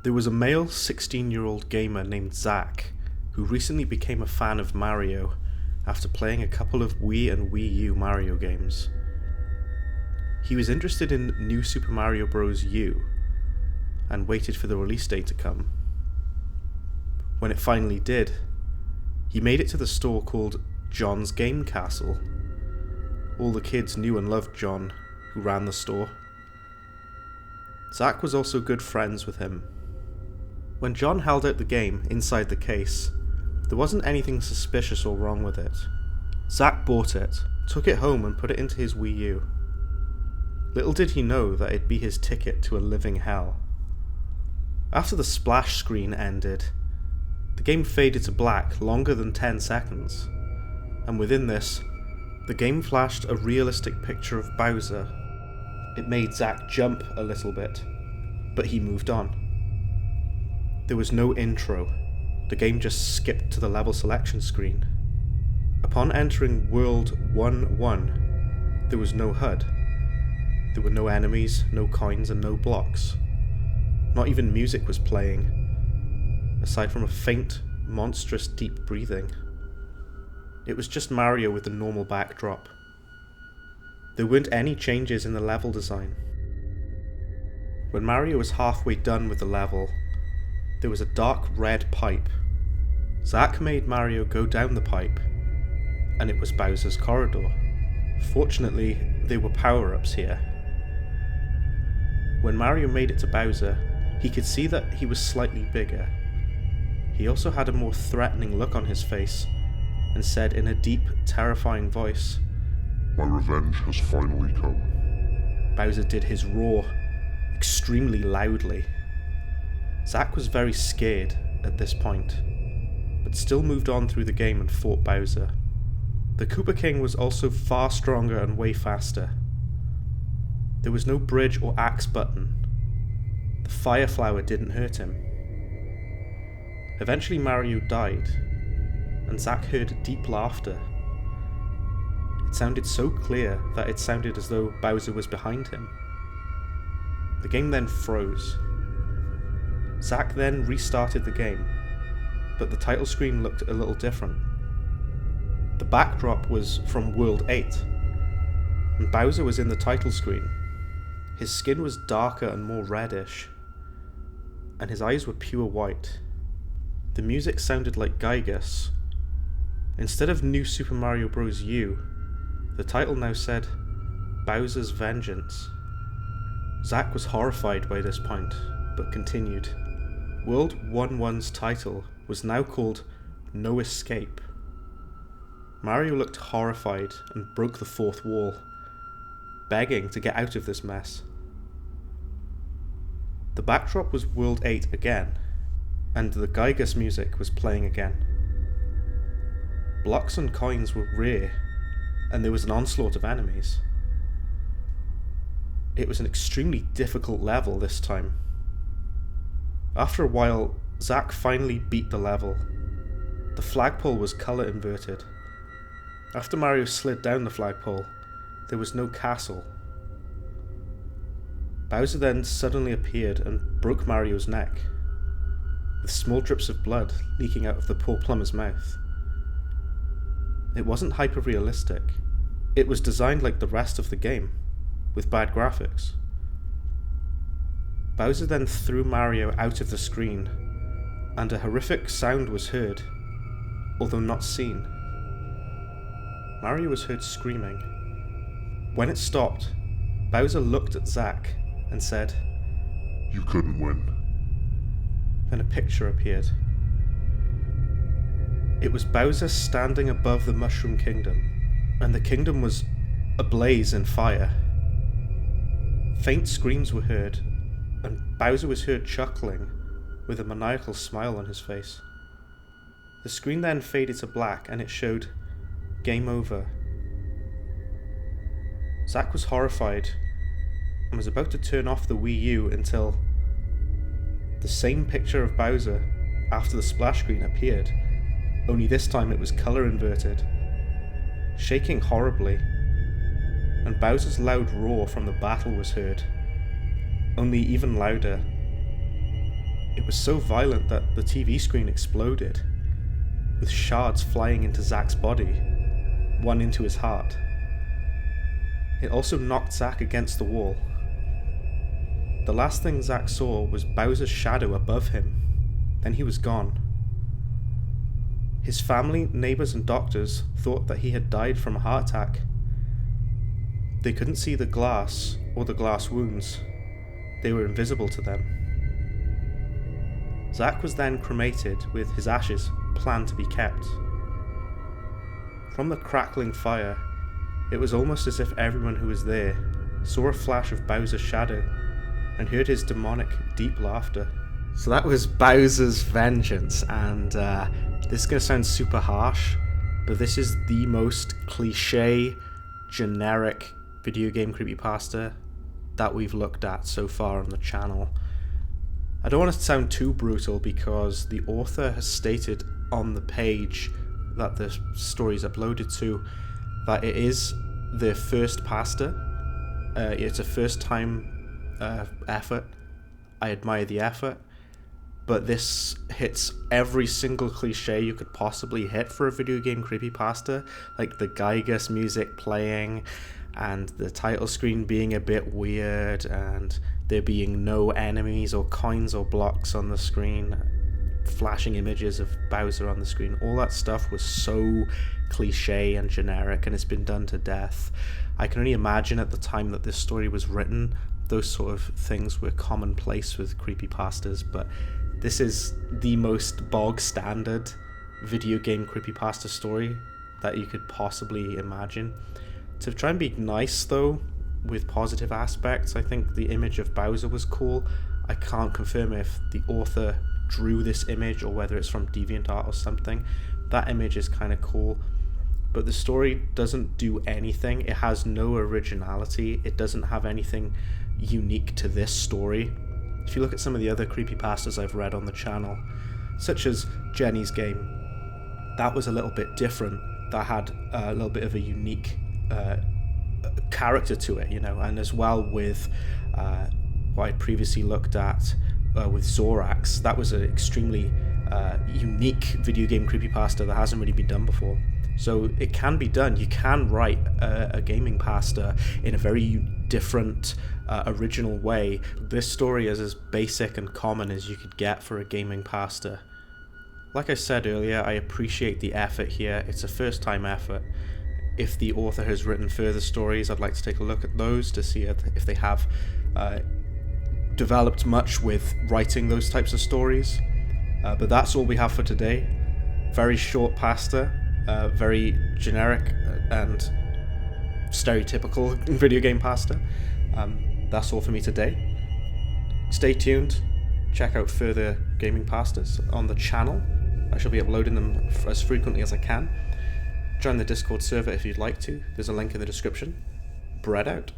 There was a male 16-year-old gamer named Zach who recently became a fan of Mario after playing a couple of Wii and Wii U Mario games. He was interested in New Super Mario Bros. U and waited for the release date to come. When it finally did, he made it to the store called John's Game Castle. All the kids knew and loved John, who ran the store. Zach was also good friends with him. When John held out the game inside the case, there wasn't anything suspicious or wrong with it. Zach bought it, took it home and put it into his Wii U. Little did he know that it'd be his ticket to a living hell. After the splash screen ended, the game faded to black longer than 10 seconds, and within this, the game flashed a realistic picture of Bowser. It made Zach jump a little bit, but he moved on. There was no intro, the game just skipped to the level selection screen. Upon entering World 1-1, there was no HUD. There were no enemies, no coins and no blocks. Not even music was playing, aside from a faint, monstrous deep breathing. It was just Mario with the normal backdrop. There weren't any changes in the level design. When Mario was halfway done with the level, there was a dark red pipe. Zach made Mario go down the pipe, and it was Bowser's corridor. Fortunately, there were power-ups here. When Mario made it to Bowser, he could see that he was slightly bigger. He also had a more threatening look on his face, and said in a deep, terrifying voice, "My revenge has finally come." Bowser did his roar, extremely loudly. Zach was very scared at this point, but still moved on through the game and fought Bowser. The Koopa King was also far stronger and way faster. There was no bridge or axe button. The fire flower didn't hurt him. Eventually Mario died, and Zach heard deep laughter. It sounded so clear that it sounded as though Bowser was behind him. The game then froze. Zach then restarted the game, but the title screen looked a little different. The backdrop was from World 8, and Bowser was in the title screen. His skin was darker and more reddish, and his eyes were pure white. The music sounded like Gygus. Instead of New Super Mario Bros. U, the title now said Bowser's Vengeance. Zach was horrified by this point, but continued. World 1-1's title was now called No Escape. Mario looked horrified and broke the fourth wall, begging to get out of this mess. The backdrop was World 8 again, and the Gygus music was playing again. Blocks and coins were rare, and there was an onslaught of enemies. It was an extremely difficult level this time. After a while, Zach finally beat the level. The flagpole was colour inverted. After Mario slid down the flagpole, there was no castle. Bowser then suddenly appeared and broke Mario's neck, with small drips of blood leaking out of the poor plumber's mouth. It wasn't hyper-realistic. It was designed like the rest of the game, with bad graphics. Bowser then threw Mario out of the screen, and a horrific sound was heard, although not seen. Mario was heard screaming. When it stopped, Bowser looked at Zach and said, "You couldn't win." Then a picture appeared. It was Bowser standing above the Mushroom Kingdom, and the kingdom was ablaze in fire. Faint screams were heard, and Bowser was heard chuckling, with a maniacal smile on his face. The screen then faded to black, and it showed Game Over. Zach was horrified, and was about to turn off the Wii U until the same picture of Bowser after the splash screen appeared, only this time it was colour inverted, shaking horribly, and Bowser's loud roar from the battle was heard, only even louder. It was so violent that the TV screen exploded, with shards flying into Zack's body, one into his heart. It also knocked Zack against the wall. The last thing Zack saw was Bowser's shadow above him. Then he was gone. His family, neighbors, and doctors thought that he had died from a heart attack. They couldn't see the glass or the glass wounds. They were invisible to them. Zack was then cremated with his ashes planned to be kept. From the crackling fire, it was almost as if everyone who was there saw a flash of Bowser's shadow and heard his demonic, deep laughter. So that was Bowser's Vengeance, and this is going to sound super harsh, but this is the most cliche, generic video game creepypasta that we've looked at so far on the channel. I don't want to sound too brutal because the author has stated on the page that the story is uploaded to that it is their first pasta. It's a first time effort. I admire the effort, but this hits every single cliche you could possibly hit for a video game creepypasta, like the Gygus music playing, and the title screen being a bit weird, and there being no enemies or coins or blocks on the screen, flashing images of Bowser on the screen. All that stuff was so cliche and generic, and it's been done to death. I can only imagine at the time that this story was written, those sort of things were commonplace with creepypastas, but this is the most bog standard video game creepypasta story that you could possibly imagine. To try and be nice though, with positive aspects, I think the image of Bowser was cool. I can't confirm if the author drew this image or whether it's from DeviantArt or something. That image is kind of cool, but the story doesn't do anything. It has no originality. It doesn't have anything unique to this story. If you look at some of the other creepypastas I've read on the channel, such as Jenny's Game, that was a little bit different. That had a little bit of a unique character to it, you know, and as well with what I'd previously looked at with Zorax. That was an extremely unique video game creepypasta that hasn't really been done before. So it can be done. You can write a gaming pasta in a very different, original way. This story is as basic and common as you could get for a gaming pasta. Like I said earlier, I appreciate the effort here. It's a first time effort. If the author has written further stories, I'd like to take a look at those to see if they have developed much with writing those types of stories. But that's all we have for today. Very short pasta, very generic and stereotypical video game pasta. That's all for me today. Stay tuned. Check out further gaming pastas on the channel. I shall be uploading them as frequently as I can. Join the Discord server if you'd like to. There's a link in the description. Bread out.